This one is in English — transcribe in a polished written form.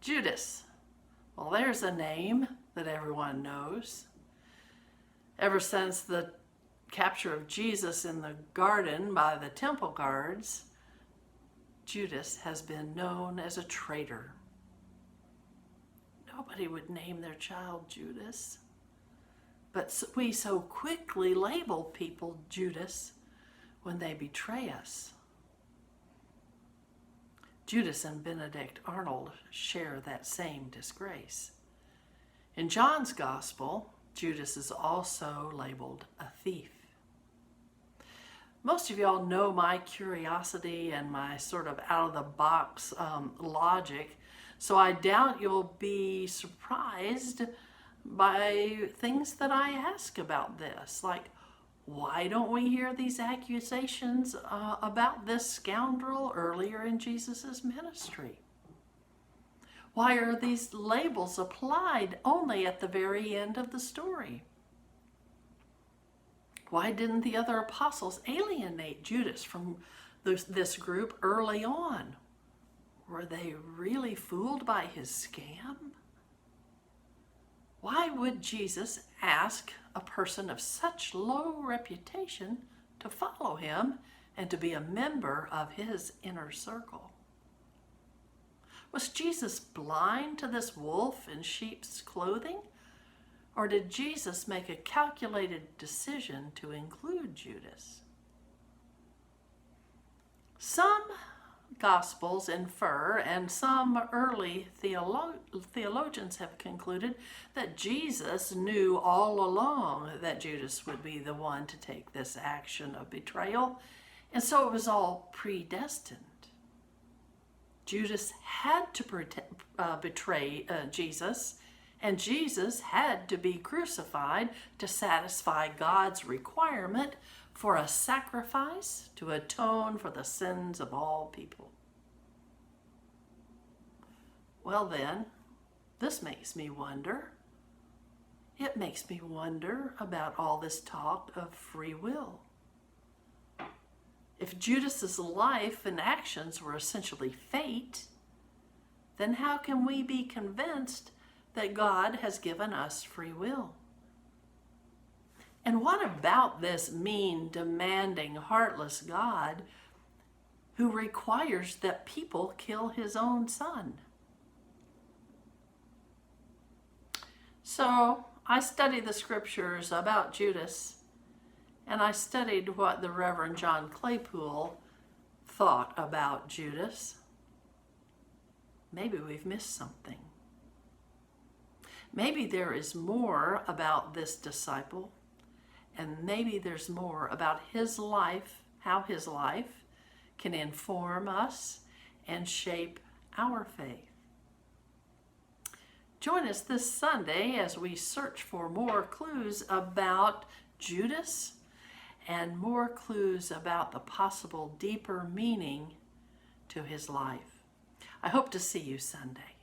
Judas. Well, there's a name that everyone knows. Ever since the capture of Jesus in the garden by the temple guards, Judas has been known as a traitor. Nobody would name their child Judas, but we so quickly label people Judas when they betray us. Judas and Benedict Arnold share that same disgrace. In John's Gospel, Judas is also labeled a thief. Most of y'all know my curiosity and my sort of out-of-the-box logic, so I doubt you'll be surprised by things that I ask about this, like, why don't we hear these accusations about this scoundrel earlier in Jesus' ministry? Why are these labels applied only at the very end of the story? Why didn't the other apostles alienate Judas from this group early on? Were they really fooled by his scam? Why would Jesus ask a person of such low reputation to follow him and to be a member of his inner circle? Was Jesus blind to this wolf in sheep's clothing? Or did Jesus make a calculated decision to include Judas? Some Gospels infer, and some early theologians have concluded, that Jesus knew all along that Judas would be the one to take this action of betrayal, and so it was all predestined. Judas had to betray Jesus, and Jesus had to be crucified to satisfy God's requirement for a sacrifice to atone for the sins of all people. Well then, this makes me wonder. It makes me wonder about all this talk of free will. If Judas's life and actions were essentially fate, then how can we be convinced that God has given us free will? And what about this mean, demanding, heartless God who requires that people kill his own son? So I studied the scriptures about Judas, and I studied what the Reverend John Claypool thought about Judas. Maybe we've missed something. Maybe there is more about this disciple, and maybe there's more about his life, how his life can inform us and shape our faith. Join us this Sunday as we search for more clues about Judas and more clues about the possible deeper meaning to his life. I hope to see you Sunday.